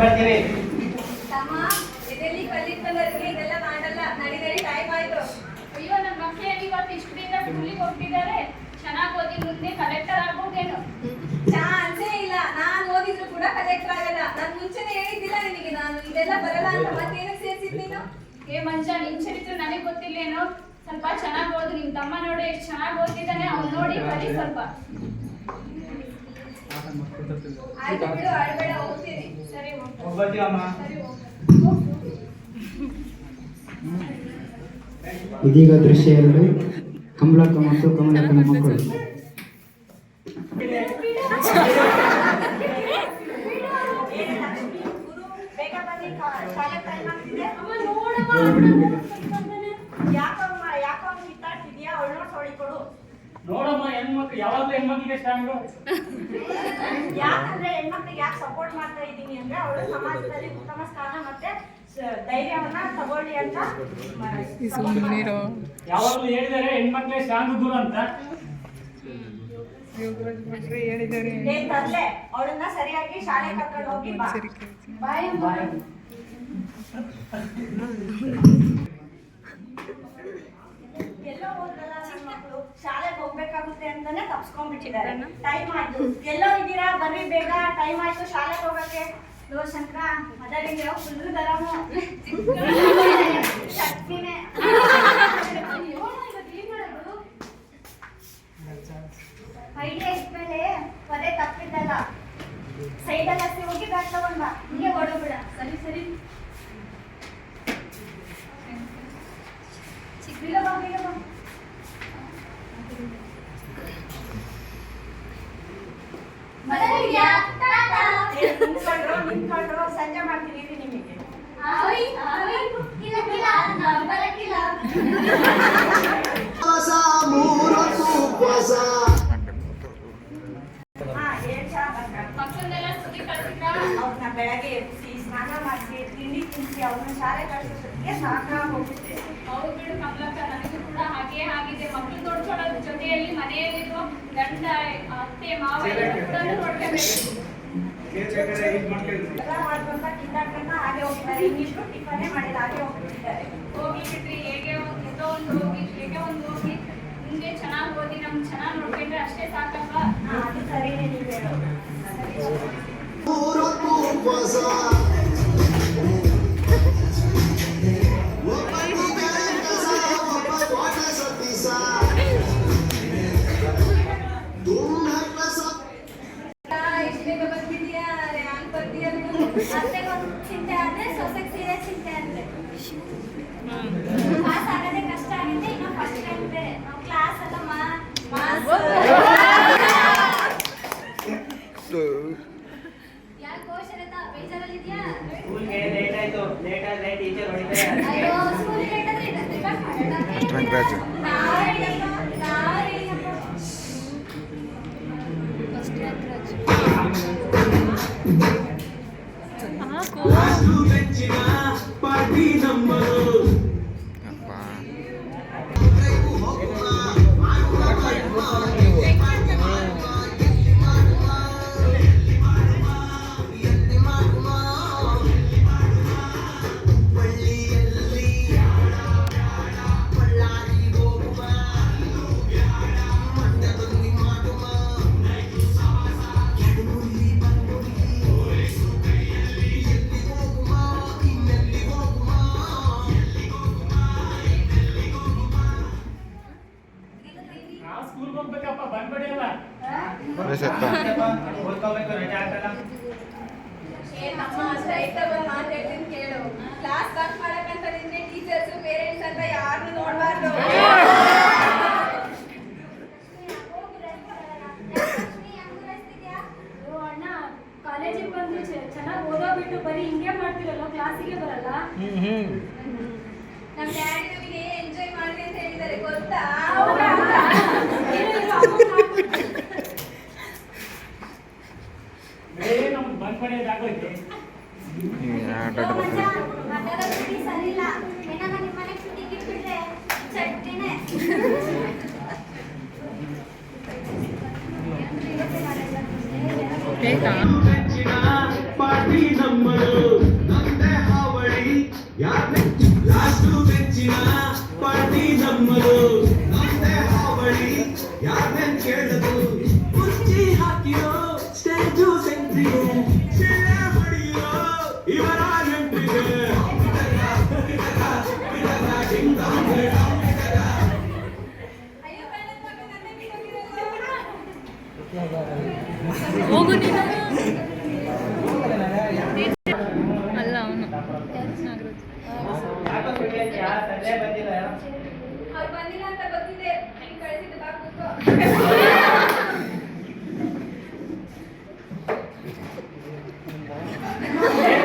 ತಮ್ಮ ಇದೆಲ್ಲಿ ಕಲಿತವರಿಗೆ ಇದೆಲ್ಲ ಮಾಡಲ್ಲ. ನಡಿ ಟೈಮ್ ಆಯ್ತು. ಅಯ್ಯೋ ನನ್ನ ಮಕ್ಕಳು ಇವತ್ತು ಇಷ್ಟು ದಿನ ಸ್ಕೂಲಿಗೆ ಹೋಗ್ತಿದ್ದಾರೆ. ಚೆನ್ನಾಗಿ ಓದಿ ಮುಂದೆ ಕಲೆಕ್ಟರ್ ಆಗ್ಬೋದೇನು? ಚಾನ್ಸೇ ಇಲ್ಲ. ನಾನು ಓದಿದ್ರು ಕೂಡ ಕಲೆಕ್ಟರ್ ಆಗಲ್ಲ. ನಾನು ಮುಂಚೆನೆ ಹೇಳಿದ್ದಿಲ್ಲ ನಿನಗೆ ನಾನು ಇದೆಲ್ಲ ಬರಲ್ಲ ಅಂತ. ಮತ್ತೇನಕ್ಕೆ ಸೇರಿಸಿದ್ ನೀನು? ಏ ಮಂಜ, ನಿನ್ ಚರಿತ್ರೆ ನನಗೆ ಗೊತ್ತಿಲ್ಲೇನೋ. ಸ್ವಲ್ಪ ಚೆನ್ನಾಗಿ ಓದು. ನಿಮ್ ತಮ್ಮ ನೋಡಿ ಎಷ್ಟು ಚೆನ್ನಾಗಿ ಓದ್ತಿದ್ದಾನೆ. ಅವ್ನು ನೋಡಿ ಕಲಿ ಸ್ವಲ್ಪ. ಆಯ್ತು ಬಿಡು, ಅಳ್ಬೇಡ, ಹೋಗ್ತೀನಿ. ಸರಿ ಇದೀಗ ದೃಶ್ಯ 2 ಕಮಲಕ್ಕ ಮತ್ತು ಕಮಲಕ್ಕನ ಮಕ್ಕಳು. ನೋಡಮ್ಮ, ಹೆಣ್ಮಕ್ಳು ಯಾವಾಗಲೂ ಹೆಣ್ಮಕ್ಳಿಗೆ ಸ್ಟ್ಯಾಂಡು. ಯಾಕಂದ್ರೆ ಹೆಣ್ಮಕ್ಳಿಗೆ ಯಾಕೆ ಸಪೋರ್ಟ್ ಮಾಡ್ತಾ ಇದ್ದೀನಿ ಅಂದ್ರೆ ಅವಳು ಸಮಾಜದಲ್ಲಿ ಉತ್ತಮ ಸ್ಥಾನ ಮತ್ತೆ ಧೈರ್ಯವನ್ನ ತಗೊಳ್ಳಿ ಅಂತ ಯಾವಾಗಲೂ ಹೇಳಿದ್ದಾರೆ ಹೆಣ್ಮಕ್ಳೇ ಸ್ಟ್ಯಾಂಡ್ ದೂರ ಅಂತ. ತರ್ಲೆ ಅವಳನ್ನ ಸರಿಯಾಗಿ ಶಾಲೆ ಕರ್ಕೊಂಡು ಹೋಗಿ ಬಾ. ಎಲ್ಲೋ ಹೋದ್ರಲ್ಲ ನನ್ನ ಮಕ್ಕಳು, ಶಾಲೆಗೆ ಹೋಗ್ಬೇಕಾಗುತ್ತೆ ಅಂತಾನೆ ತಪ್ಸ್ಕೊಂಡ್ಬಿಟ್ಟಿದ್ದಾರೆ. ಟೈಮ್ ಆಯ್ತು, ಎಲ್ಲೋ ಇದ್ದೀರಾ, ಬರ್ರಿ ಬೇಗ, ಟೈಮ್ ಆಯ್ತು ಶಾಲೆಗೆ ಹೋಗಕ್ಕೆ. ಶಂಕರ ಅದರಿಂದ ಫುಲ್ ಗರಮು ಶಕ್ತಿನೇ. ಐಡಿಯಾ ಇದ್ಮೇಲೆ ಪದೇ ತಪ್ಪಿದ್ದಲ್ಲ. ಸೈಡಲ್ಲಿ ಹಸಿ ಹೋಗಿ ಬ್ಯಾಗ್ ತಗೊಂಡ್ ಬಾ, ಹಿಂಗೆ ಓಡೋಗ್ಬಿಡ. ಸರಿ ಸರಿ. ಬೇಗ ಬಾ, ಬೇಗ ಬಾ. ನಿಂತ್ಕೊಂಡ್ರು ಸಂಜೆ ಮಾಡ್ತೀನಿ ನಿಮಗೆ. ಮಕ್ಕಳನ್ನೆಲ್ಲ ಸುದ್ದಿ ಕಳ್ಸಿದ್ರ? ಅವ್ರನ್ನ ಬೆಳಗ್ಗೆ ಎಬ್ಬಿಸಿ ಸ್ನಾನ ಮಾಡಿಸಿ ತಿಂಡಿ ತಿನ್ನಿಸಿ ಅವ್ರನ್ನ ಶಾಲೆ ಕಳಿಸೋದಕ್ಕೆ ಸಾಕಾಗೋಗುತ್ತೆ. ಹೌದು ಬಿಡು ಕಮಲಕ್ಕ, ನನಗೂ ಕೂಡ ಹಾಗೆ ಆಗಿದೆ. ಮಕ್ಕಳು ನೋಡ್ಕೊಳ್ಳೋದ್ರ ಜೊತೆಯಲ್ಲಿ ಮನೆಯಲ್ಲಿರುವ ಗಂಡ, ಅತ್ತೆ, ಮಾವ ಎಲ್ಲರೂ ಕೂಡ ನೋಡ್ಕೋಬೇಕು. ಎಲ್ಲ ಮಾಡ್ಕೊಂತ ಕಿತ್ತಾಡ್ಕೊಂತ ಹಾಗೆ ಹೋಗಿದ್ದಾರೆ. ಇನ್ನಿಷ್ಟು ಟಿಫನ್ನೇ ಮಾಡಿಲ್ಲ, ಹಾಗೆ ಹೋಗ್ಬಿಟ್ಟಿದ್ದಾರೆ. ಹೋಗಿ ಬಿಟ್ರಿ, ಹೇಗೆ ಒಂದು ಹೋಗಿ, ಹೇಗೆ ಒಂದು ಹೋಗಿ ಮುಂದೆ ಚೆನ್ನಾಗಿ ಓದಿ ನಮ್ಗೆ ಚೆನ್ನಾಗಿ ನೋಡ್ಕೊಂಡ್ರೆ ಅಷ್ಟೇ ಸಾಕಲ್ವಾ? ಅದು ಸರಿನೇ ನೀವು ಹೇಳೋದು. ಅತ್ತೆಗೊಂದು ಚಿಂತೆ ಆದ್ರೆ ಸೊಸೆಗೆ ಸೀರೆ ಚಿಂತೆ ಅಂದ್ರೆ ಪಾಸ್ ಆಗೋದೇ ಕಷ್ಟ ಆಗುತ್ತೆ. ಇನ್ನು ಫಸ್ಟ್ ಟೈಮ್ ಬೇರೆ ನಾವು ಕ್ಲಾಸ್ ಅಲ್ಲ ಯಾಕೆ ಶರತ ಬೇಜಾರಲ್ಲಿದ್ಯಾ? ಲೇಟ್ ಆಯ್ತು, ಲೇಟ್ ಆದ್ರೆ ಟೀಚರ್ ಹೊಡಿತಾರೆ. ಅಯ್ಯೋ ಸ್ಕೂಲ್ ಲೇಟ್ ಆದ್ರೆ ಸ್ಕೂಲ್ಗೆ ಹೋಗ್ಬೇಕಪ್ಪ, ಬಂದ್ಬಿಡಿಯಲ್ಲ. ಓದ್ಕೋಬೇಕು, ರಜೆ ಹಾಕಲ್ಲ. ಮಾತಾಡ್ತೀನಿ ಕೇಳು. ಕ್ಲಾಸ್ ಬಂಕ್ ಮಾಡಕ್ಕಂತ ನಿನ್ನೆ ಟೀಚರ್ಸ್ ಪೇರೆಂಟ್ಸ್ ಅಂತ ಯಾರನ್ನು ನೋಡ್ಬಾರ್ದು. ಅಣ್ಣ, ಕಾಲೇಜಿಗೆ ಬಂದು ಚೆನ್ನಾಗಿ ಓದೋ ಬಿಟ್ಟು ಬರೀ ಹಿಂಗೆ ಮಾಡ್ತಿರಲ್ಲ, ಕ್ಲಾಸಿಗೆ ಬರಲ್ಲ. ನಮ್ಮ ಡ್ಯಾಡಿ ನಮಗೆ ಎಂಜಾಯ್ ಮಾಡಿ ಅಂತ ಹೇಳಿದ್ದಾರೆ, ಗೊತ್ತಾ? ನಮ್ಗೆ ಬಂದ್ ಪಡೆಯೋದಾಗೋಯ್ತು. ಸರಿ ಇಲ್ಲ. ಏನಾಗ ನಿಮ್ಮ ಮನೆಗೆ ಸುದ್ದಿ ಕಿಟ್ಬಿಟ್ರೆ ಚಟ್ನಿನೇ. ಪಾರ್ಟಿ ನಮ್ಮ ನಮ್ಮದು ನಮ್ದೇ ಹಾವಳಿ ಯಾರೇ ಲಾಸ್ಟು ಬೆಂಚಿನ ಪಾರ್ಟಿ ನಮ್ಮದು ನಮ್ದೇ ಹಾವಳಿ ಯಾರೇ ಕೇಳದು ಕುರ್ಚಿ ಹಾಕಿರೋ ಸ್ಟೇಜು ಸೆಂಟ್ರಿಗೆ ಶಿಲೆ ಹೊಡೆಯೋ ಇವರ ಎಂಟ್ರಿಗೆ ಅಯ್ಯೋ ಕಳ್ಳನ ಮಗ ನನ್ನ ಬಿಟ್ಟೋಗಿರೋದು. ಹೋಗು ನೀನು ಅಲ್ಲ ಅವನು ಸಂಜೆ ಬಂದಿಲ್ಲ ಅವ್ರು ಬಂದಿಲ್ಲ ಅಂತ ಗೊತ್ತಿದೆ ನೀನ್ ಕಳಿಸಿದ್ದು ಬಾ ಕೂತ್ಕೋ.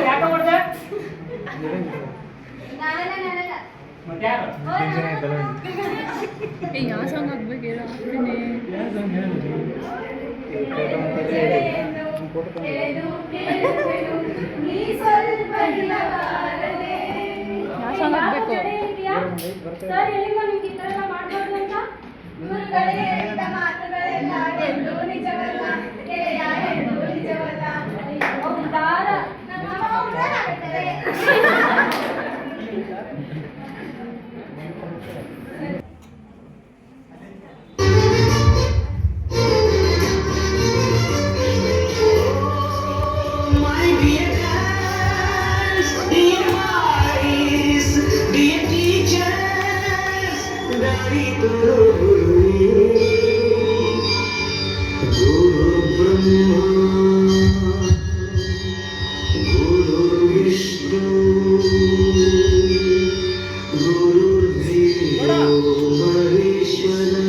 ಯಾಕೆ ಹೊಡ್ದೆ? ನಾನಲ್ಲ. ಮತ್ತೆ ಯಾರು? ಏ ಯಾವ ಸಾಂಗ್ ಹಾಕ್ಬೇಕು ಹೇಳು ಹಾಕ್ತೀನಿ ನೀ ಸ್ವಲ್ಪ ಹಿಲಬಾರದೆ. ಯಾವ ಸಾಂಗ್ ಹಾಕ್ಬೇಕು ಸರ್ ಹೇಳಿಲ್ವಾ ನಿಮ್ಗೆ ಈ ಥರ ಎಲ್ಲ ಮಾಡ್ಬಾರ್ದು ಅಂತ? ಗುರುಗಳೇ ಹೇಳಿದ ಮಾತುಗಳೆಲ್ಲ ಎಂದು ನಿಜವಲ್ಲ, ಗೆಳೆಯ ಎಂದು ನಿಜವಲ್ಲ. ಹೌದಾರ? ನಮ್ಮ ಮಾವ ಉದ್ದಾರ ಆಗ್ತಾರೆ. My dear friends, dear boys, dear teachers, very Guru Brahma, Guru Vishnu, Guru Deva Maheshwara,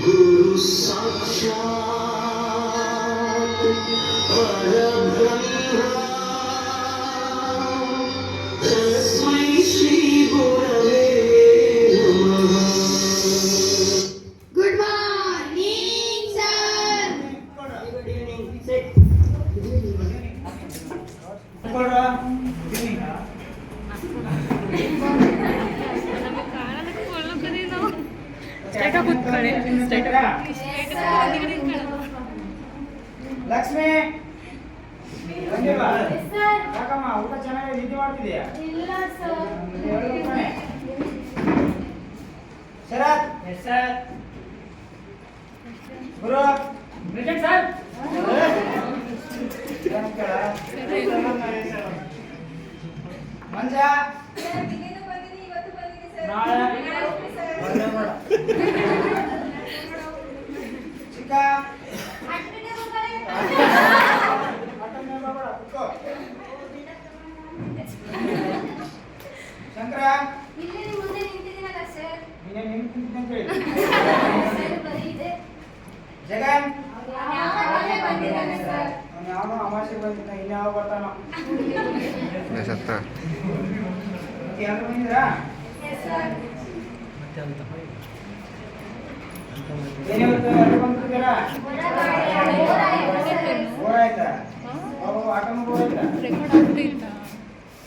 Guru Sakshat Parabrahma, Tasmai Shri Gurave Namaha. Good morning, sir. Good evening. Sit. ಕೊಡ್ರ? ಸ್ಟ್ರೈಟ್ ಆಗಿ ಕೂತ್ಕೊಳ್ಳಿ ಸ್ಟ್ರೈಟ್ ಲಕ್ಷ್ಮಿ ಬಂದಿಲ್ವಾ? Yes, sir. ಯಾಕಮ್ಮ ಊಟ ಚೆನ್ನಾಗಿ ನಿದ್ದೆ ಮಾಡ್ತಿದ್ಯಾ? ಇಲ್ಲ ಸರ್. ಶರತ್ ಎಸ್ ಸರ್ ಗುರು ಪ್ರೆಸೆಂಟ್ ಸರ್ ಮಂಜ ಸರ್, ನಿನ್ನೆನೂ ಬಂದಿನಿ, ಇವತ್ತು ಬಂದಿನಿ ಸರ್. ನಾಳೆ? Okay sir. ಬಂದೆ ಮಾಡ ಚಿಕ್ಕ ಅಟ್ಬಿಟ್ಟೆ ಹೋಗ್ತಾರೆ. ಮತ್ತೊಮ್ಮೆ ಬಾಬಾ ಕುತ್ಕೋ ಶಂಕರ ಇಲ್ಲೇ ನಿಮ್ ಮುಂದೆ ನಿಂತಿದ್ದೀನಲ್ಲ ಸರ್. ನೀನೇ ನಿಂತಿದ್ದೆ ಅಂತ ಹೇಳಿ ಸರ್, ಬರೀ ಇದೆ. ಜಗನ್ ಯಾವಾಗಲೇ ಬಂದಿದ್ದಾನೆ ಸರ್. ಅವ್ನು ಯಾವನೋ ಅಮಾವಾಸ್ಯೆ ಬಂದಿದ್ದ ಇನ್ಯಾವ ಬರ್ತಾನೋ ಮತ್ತೆ ಯಾರು ಬಂದಿದ್ರಾ Yes, sir. ಏನಿವತ್ತು ಯಾರು ಬಂದಿದ್ದೀರಾ ಹೊರಗಡೆ ಸರ್. ಬೋರ್ ಆಯ್ತಾ ಅವು ಆಟೋನು ಬೋರ್ ಆಯ್ತಾ ರೆಕಾರ್ಡ್ ಆಗ್ತಿಲ್ಲ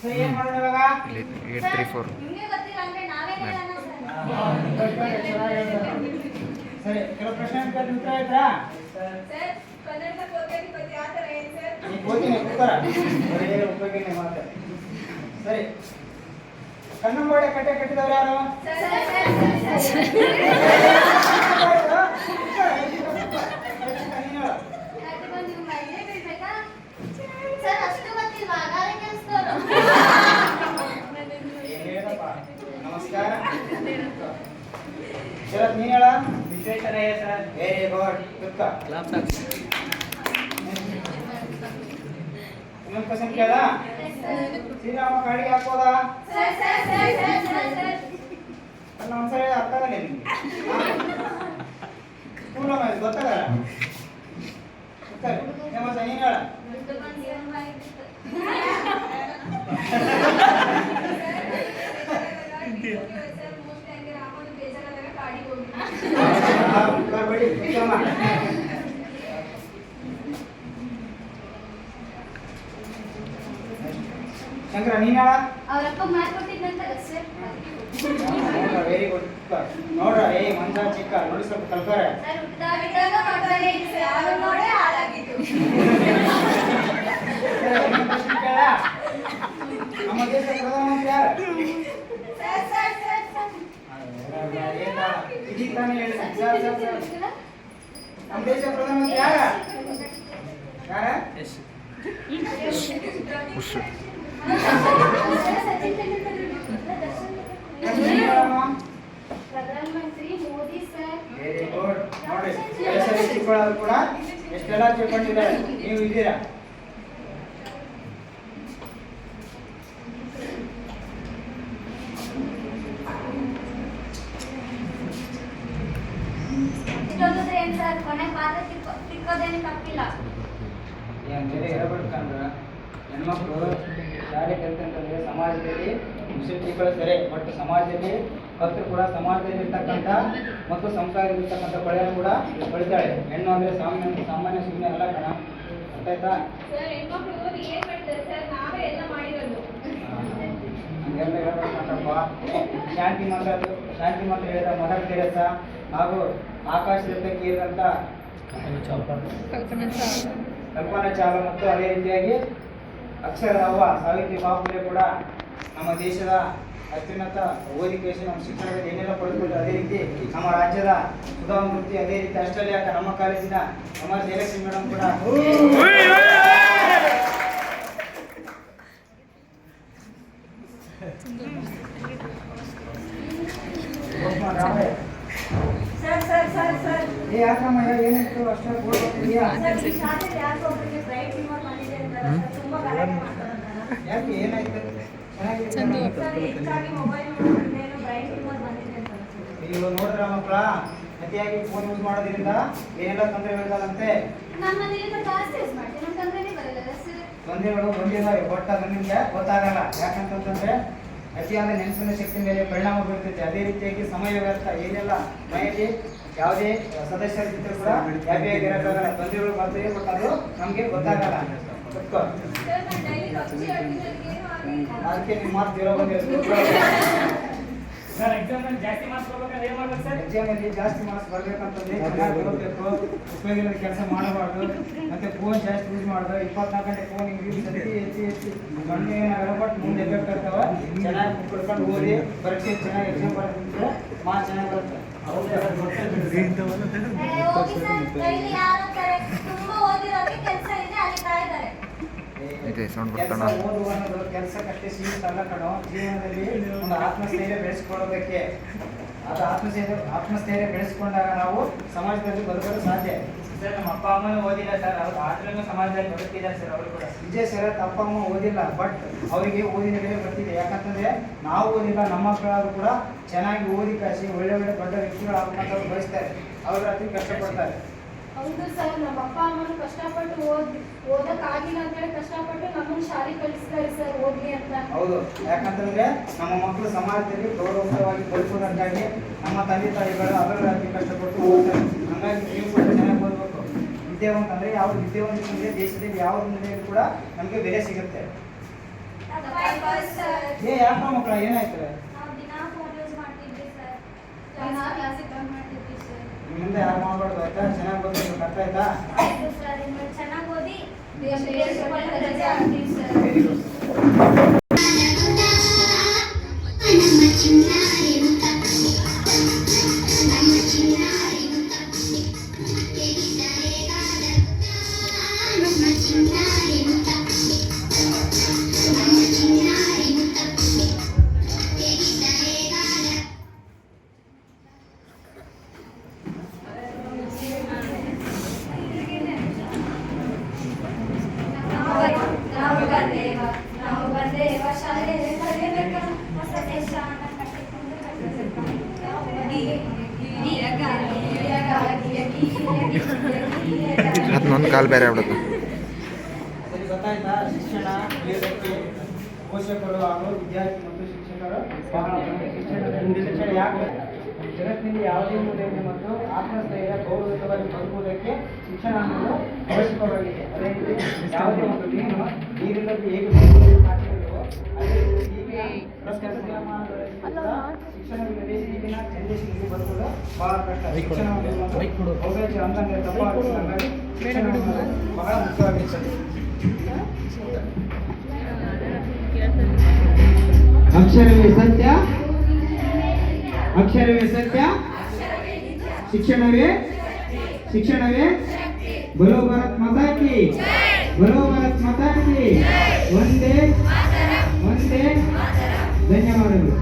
ಸರಿ ಏನ್ ಮಾಡೋಣ ಇವಾಗ ಸರ್, ನಿಮ್ಗೆ ಗೊತ್ತಿಲ್ಲ ಅಂದ್ರೆ ನಾವೇ ಹೇಳೋಣ ಸರ್. ಸರಿ ಕೆಲವು ಪ್ರಶ್ನೆ ಕೇಳಿ ಉತ್ತರ ಆಯ್ತಾ ಸರ್, ಕನ್ನಡದ ಕೋಟ್ಯಾಧಿಪತಿ ಆ ಥರ ಏನು ಸರ್? ನೀ ಓದ್ತೀನಿ ಉತ್ತರ ಬರೀ ಉಪಯೋಗನೇ ಮಾತು ಸರಿ ಕನ್ನಂಬಾಡೆ ಕಟ್ಟೆ ಕಟ್ಟಿದವ್ರು ಯಾರು sir, sir, sir, sir, sir. ಅದು ಬಂದು ನಿಮ್ಮ ಮೈಲೇ ಬೀಳ್ಬೇಕಾ? ಸರ್, ಅಷ್ಟು ಗೊತ್ತಿಲ್ವಾ? ಗಾಳಿ ಕೆಲ್ಸದವ್ರು. ನಮಸ್ಕಾರ ಶರತ್ ನೀನ್ ಹೇಳ ವಿಶ್ವೇಶ್ವರಯ್ಯ ಸರ್ ವೆರಿ ಗುಡ್ ಕುತ್ಕ ಇನ್ನೊಂದು ಕ್ವಶನ್ ಕೇಳ ಶ್ರೀರಾಮ ಗಾಡಿಗೆ ಹಾಕೋದಾ sir, sir, sir, sir, sir, sir. ಅಲ್ಲ ಒಂದ್ಸರಿ ಅರ್ಥ ಆಗಲ್ಲ ನಿಮ್ಗೆ ಸ್ಕೂಲ್ ಗೊತ್ತಾಗಲ್ಲ ಗೊತ್ತಾಗ ನೀನ್ ಹೇಳ ದುಡ್ಡು ಬಂದು ಏನು ಮಾಡಿತ್ತು? ಸರ್, ಮೋಸ್ಟ್ಲಿ ಹಂಗೆ ರಾಮನು ಬೇಜಾರಾದಾಗ ಕಾಡಿಗೆ ಹೋಗಿ. ಬಡಿ ಕುತ್ಕಮ್ಮ. ಶಂಕರ ನೀನ್ ಹೇಳ ಅವ್ರಪ್ಪ ಮಾಡ್ಕೊಟ್ಟಿದ್ದಂತಲ್ಲ ಸರ್. ವೆರಿ ಗುಡ್ ನೋಡ್ರ ಏ ಮಂಜ ಚಿಕ್ಕ ನೋಡಿ ಸ್ವಲ್ಪ ಕಲ್ತಾರೆ ಸರ್, ಹುಟ್ಟಿದಾಗ ಮಾಡ್ತಾನೆ, ಯಾರು ನೋಡೇ ಹಾಳಾಗಿತ್ತು. ಪ್ರಧಾನಮಂತ್ರಿ ಮೋದಿ ಸರ್. Very good. ನೋಡಿ ಹೆಸರು ಚಿಕ್ಕವಳಾದ್ರು ಕೂಡ ಎಷ್ಟೆಲ್ಲ ತಿಳ್ಕೊಂಡಿದ್ದಾರೆ. ನೀವು ಇದ್ದೀರಾ. ಇದೊಂದ್ರೆ ಏನ್ ಸರ್ ಕೊನೆ ಪಾತ್ರ ತಿಕ್ಕೋದೇನು ತಪ್ಪಿಲ್ಲ. ಬೇರೆ ಹೇಳ್ಬೇಕಂದ್ರೆ ಹೆಣ್ಮಕ್ಳು ಶಾಲೆ ಕಲಿತಂತಂದ್ರೆ ಸಮಾಜದಲ್ಲಿ ಮುಸುಟಿಗಳು ಸರಿ, ಬಟ್ ಸಮಾಜದಲ್ಲಿ ಕತ್ತರು ಕೂಡ ಸಮಾಜದಲ್ಲಿ ಇರ್ತಕ್ಕಂಥ ಮತ್ತು ಸಂಸ್ಕಾರದಲ್ಲಿ ಇರ್ತಕ್ಕಂಥ ಕೊಳೆಯನ್ನು ಕೂಡ ಕಳಿತಾಳೆ. ಹೆಣ್ಣು ಅಂದ್ರೆ ಸಾಮಾನ್ಯ ಸುಮ್ಮನೆ ಅಲ್ಲ ಕಣ, ಅರ್ಥ ಆಯ್ತಾ? ಸರ್ ಹೆಣ್ಮಕ್ಳು ಓದಿ ಏನ್ ಮಾಡ್ತಾರೆ ಸರ್? ನಾವೇ ಎಲ್ಲ ಮಾಡಿರೋದು. ಹಂಗೆಲ್ಲ ಹೇಳ್ಬೇಕಂತಪ್ಪ. ಶಾಂತಿ ಮಂತ್ರ ಹೇಳಿದ ಮದರ್ ತೆರೇಸಾ ಹಾಗೂ ಆಕಾಶದ ಕೇಳಿದಂಥ ಕಲ್ಪನಾ ಚಾವ್ಲಾ ಮತ್ತು ಅದೇ ರೀತಿಯಾಗಿ ಅಕ್ಷರದ ಅವ್ವ ಸಾವಿತ್ರಿ ಬಾಪುಲೆ ಕೂಡ ನಮ್ಮ ದೇಶದ ಅತ್ಯುನ್ನತ ಓದಿಕೆಸಿ ನಮ್ಮ ಶಿಕ್ಷಣದಲ್ಲಿ ಏನೆಲ್ಲ ಪಡೆದುಕೊಂಡು ಅದೇ ರೀತಿ ನಮ್ಮ ರಾಜ್ಯದ ಸುಧಾ ಮೂರ್ತಿ, ಅದೇ ರೀತಿ ಆಸ್ಟ್ರೇಲಿಯಾಕ ನಮ್ಮ ಕಾಲೇಜಿನ ನಮ್ಮ ಜಯಲಕ್ಷ್ಮಿ ಮೇಡಮ್ ಕೂಡ ಸರ್ ಸರ್ ಸರ್ ಸರ್ ಯಾಕಮ್ಮ ಏನಾಯ್ತು ಅಷ್ಟೇ ಓದ್ಬೇಕಿದೆಯಾ? ಸರ್ ಈ ಶಾಲೆಯಲ್ಲಿ ಯಾರಿಗೋ ಒಬ್ಬರಿಗೆ ಬ್ರೈಟ್ ರಿಮೋಟ್ ಬಂದಿದೆ ಅಂತಾರೆ ಸರ್. ತುಂಬಾ ಗಲಾಟೆ ಮಾಡ್ತಾರೆ. ಯಾಕೆ ಏನಾಯ್ತು? ಚಂದು. ಸರ್ ಹೆಚ್ಚಾಗಿ ಮೊಬೈಲ್ ನೋಡೋದ್ರಿಂದ ಬ್ರೈಟ್ ರಿಮೋಟ್ ಬಂದಿದೆ ಅಂತಾರೆ ಸರ್. ನೀವು ನೋಡಿದ್ರ ಮಕ್ಕಳ ಅತಿಯಾಗಿ ಫೋನ್ ಯೂಸ್ ಮಾಡೋದ್ರಿಂದ ಏನೆಲ್ಲ ತೊಂದರೆಗಳಿದಾವಂತೆ. ನಮ್ಮ ಮನೆಯಲ್ಲಿ ಜಾಸ್ತಿ ಯೂಸ್ ಮಾಡ್ತೀವಿ, ನಮ್ಮ ತಂದೆನೇ ಬರಲ್ಲ ಸರ್. ತೊಂದರೆಗಳು ಬಂದಿದ್ದಾವೆ, ಬಟ್ ಅದು ನಿಮ್ಗೆ ಗೊತ್ತಾಗಲ್ಲ. ಯಾಕಂತಂದ್ರೆ ಅತಿಯಾದ ನೆನಪಿನ ಶಕ್ತಿ ಮೇಲೆ ಪರಿಣಾಮ ಬೀರ್ತೈತೆ. ಅದೇ ರೀತಿಯಾಗಿ ಸಮಯ ವ್ಯರ್ಥ ಏನೆಲ್ಲ ಮನೆಯಲ್ಲಿ ಯಾವುದೇ ಸದಸ್ಯರಿದ್ದರೂ ಕೂಡ ಹ್ಯಾಪಿಯಾಗಿರೋಕ್ಕಾಗಲ್ಲ. ತೊಂದರೆಗಳು ಬರ್ತವೆ, ಬಟ್ ಅದು ನಮಗೆ ಗೊತ್ತಾಗಲ್ಲ. ಗೊತ್ಕೋ. ಸರ್ ನಾನು ಡೈಲಿ ಪಬ್ಜಿ ಆಡ್ತೀನಿ, ನನಗೇನು ಆಗಿಲ್ಲ. ಅದಕ್ಕೆ ನಿಮ್ಮ ಮಾತು ಜೀರೋ ಬಂದಿರೋದು. ಸರ್ ಎಕ್ಸಾಮಲ್ಲಿ ಜಾಸ್ತಿ ಮಾರ್ಕ್ಸ್ ಬರ್ಬೇಕಾದ್ರೆ ಏನು ಮಾಡ್ಬೇಕು ಸರ್? ಎಕ್ಸಾಮಲ್ಲಿ ಜಾಸ್ತಿ ಮಾರ್ಕ್ಸ್ ಬರ್ಬೇಕಂತಂದ್ರೆ ಚೆನ್ನಾಗಿ ಓದಬೇಕು, ಉಪಯೋಗದ ಕೆಲಸ ಮಾಡಬಾರ್ದು, ಮತ್ತೆ ಫೋನ್ ಜಾಸ್ತಿ ಯೂಸ್ ಮಾಡಿದ್ರೆ 24 ಗಂಟೆ ಫೋನ್ ಯೂಸ್ ಎತ್ತಿ ಕಣ್ಣು ಏನಾಗಲ್ಲ, ಬಟ್ ಮುಂದೆ ಎಫೆಕ್ಟ್ ಆಗ್ತಾವ. ಚೆನ್ನಾಗಿ ಬುಕ್ ಹಿಡ್ಕೊಂಡು ಓದಿ ಪರೀಕ್ಷೆ ಚೆನ್ನಾಗಿ ಎಕ್ಸಾಮ್ ಬರೋದಂದ್ರೆ ಮಾರ್ಕ್ಸ್ ಚೆನ್ನಾಗಿ ಬರುತ್ತೆ. ಹೋಗಿ ಸರ್ ಡೈಲಿ ಯಾರು ಅಂತಾರೆ ತುಂಬಾ ಓದಿರೋರಿಗೆ ಕೆಲಸ ಇದೆ ಅಲ್ಲಿ ಕಾಯ್ತಾರೆ. ಕೆಲಸ ಓದುವ ಅನ್ನೋದು ಕೆಲಸಕ್ಕಷ್ಟೇ ಸೀಮಿತ ಅಲ್ಲ ಕಣೋ. ಜೀವನದಲ್ಲಿ ಒಂದು ಆತ್ಮಸ್ಥೈರ್ಯ ಬೆಳೆಸ್ಕೊಳ್ಳೋದಕ್ಕೆ, ಅದು ಆತ್ಮಸ್ಥೈರ್ಯ ಬೆಳೆಸ್ಕೊಂಡಾಗ ನಾವು ಸಮಾಜದಲ್ಲಿ ಬದುಕಲು ಸಾಧ್ಯ. ಸರ್ ನಮ್ಮ ಅಪ್ಪ ಅಮ್ಮನೂ ಓದಿಲ್ಲ ಸರ್, ಅವ್ರು ಆದ್ರೂ ಸಮಾಜದಲ್ಲಿ ಬದುಕಿದ್ದಾರೆ ಸರ್ ಅವರು ಕೂಡ. ನಿಜ ಸರ್, ಅಪ್ಪ ಅಮ್ಮ ಓದಿಲ್ಲ, ಬಟ್ ಅವರಿಗೆ ಓದಿನ ಬೆಲೆ ಬರ್ತಿದೆ. ಯಾಕಂತಂದ್ರೆ ನಾವು ಓದಿಲ್ಲ, ನಮ್ಮ ಮಕ್ಕಳಾದ್ರು ಕೂಡ ಚೆನ್ನಾಗಿ ಓದಿ ಕಳಿಸಿ ಒಳ್ಳೆ ದೊಡ್ಡ ವ್ಯಕ್ತಿಗಳಾಗಬೇಕಂತ ಅವ್ರು ಬಯಸ್ತಾರೆ. ಅವ್ರ ಅತಿ ಕಷ್ಟಪಡ್ತಾರೆ. ಹೌದು ಸರ್, ನಮ್ಮ ಅಪ್ಪ ಅಮ್ಮನು ಕಷ್ಟಪಟ್ಟು ಓದಕ್ಕಾಗಿಲ್ಲ ಅಂತೇಳಿ ಕಷ್ಟಪಟ್ಟು ನಮ್ಮನ್ನು ಶಾಲೆ ಕಳಿಸ್ತಾರೆ ಸರ್ ಓದ್ಲಿ ಅಂತ. ಹೌದು, ಯಾಕಂತಂದ್ರೆ ನಮ್ಮ ಮಕ್ಕಳು ಸಮಾಜದಲ್ಲಿ ಗೌರವವಾಗಿ ಬದುಕೋದಕ್ಕಾಗಿ ನಮ್ಮ ತಂದೆ ತಾಯಿಗಳು ಅವರ ಅತಿ ಕಷ್ಟಪಟ್ಟು ಓದ್ತಾರೆ. ಹಂಗಾಗಿ ನೀವು ಕೂಡ ಚೆನ್ನಾಗಿ ಓದಬೇಕು. ವಿದ್ಯಾವಂತ ಅಂದ್ರೆ ಯಾವ ವಿದ್ಯಾವಂತನಿಗೆ ದೇಶದಲ್ಲಿ ಯಾವ ಮುಂದೆ ಕೂಡ ನಮಗೆ ಬೆಲೆ ಸಿಗುತ್ತೆ. ಯಾಕ ಮಕ್ಕಳ ಏನಾಯ್ತು? ನಾವು ದಿನ ಫೋನ್ ಯೂಸ್ ಮಾಡ್ತಿದ್ವಿ ಸರ್. ಕ್ಲಾಸಿಗೆ ಬಂದ್ ಮಾಡ್ತಿದ್ವಿ ಸರ್. ನಿಮ್ಮಿಂದ ಯಾರು ಮಾಡಬಾರ್ದು ಆಯ್ತಾ? ಚೆನ್ನಾಗಿ ಓದಬೇಕು, ಅರ್ಥ ಆಯ್ತಾ? ಆಯ್ತು ಸರ್, ಇನ್ನು ಚೆನ್ನಾಗಿ ಓದಿ ದೇಶಕ್ಕೆ ರಜೆ ಆಗ್ತೀವಿ ಸರ್. Very good. ನಾವು ಬಂದೇವ ಶಾಲೆಗೆ ಕಲಿಯಬೇಕ ಹೊಸ ದೇಶ ಕಟ್ಟಿಕೊಂಡು ಹನ್ನೊಂದು ಕಾಲ್ ಬೇರೆ ಆಗ್ಬಿಡುತ್ತೆ. ಸರಿ, ಗೊತ್ತಾಯ್ತಾ? ಶಿಕ್ಷಣ ಕಲಿಯೋದಕ್ಕೆ ಪೋಷಕರು ಹಾಗೂ ವಿದ್ಯಾರ್ಥಿ ಮತ್ತು ಶಿಕ್ಷಕರು ಶಿಕ್ಷಣ ಯಾಕೆ ಜಗತ್ತಿನಲ್ಲಿ ಯಾವುದೇ ಮೂಲೆಯಲ್ಲಿ ಮತ್ತು ಆತ್ಮಸ್ಥೈರ್ಯ ಗೌರವಯುತವಾಗಿ ಬದುಕುವುದಕ್ಕೆ ಶಿಕ್ಷಣ ಅನ್ನೋದು ಅವಶ್ಯಕವಾಗಿದೆ. ಅದೇ ರೀತಿ ಯಾವುದೇ ಒಂದು ಮೀನು ನೀರಿನಲ್ಲಿ ಹೇಗೆ ಸಾಕಿರುತ್ತೋ ಅದೇ ರೀತಿ ಈಗಿನ ಪುರಸ್ಕಾರ ಶಿಕ್ಷಣವಿಲ್ಲದೆ ಈಗಿನ ಜನರೇಷನ್ಗೆ ಬದುಕುವುದು ಬಹಳ ಕಷ್ಟ. ಶಿಕ್ಷಣ ಅವಕಾಶ ಅಂತಂದ್ರೆ ತಪ್ಪಾಗುತ್ತೆ. ಹಾಗಾಗಿ ಶಿಕ್ಷಣ ಅನ್ನೋದು ಬಹಳ ಮುಖ್ಯವಾಗಿರ್ತದೆ. ಅಕ್ಷರವೇ ಸತ್ಯ, ಅಕ್ಷರವೇ ಸತ್ಯ, ಶಿಕ್ಷಣವೇ ಬರೋ ಭಾರತ್ ಮಾತಾ ಕಿ ಬರೋ ಭಾರತ್ ಮಾತಾ ಕಿ ಒಂದೇ ಧನ್ಯವಾದಗಳು.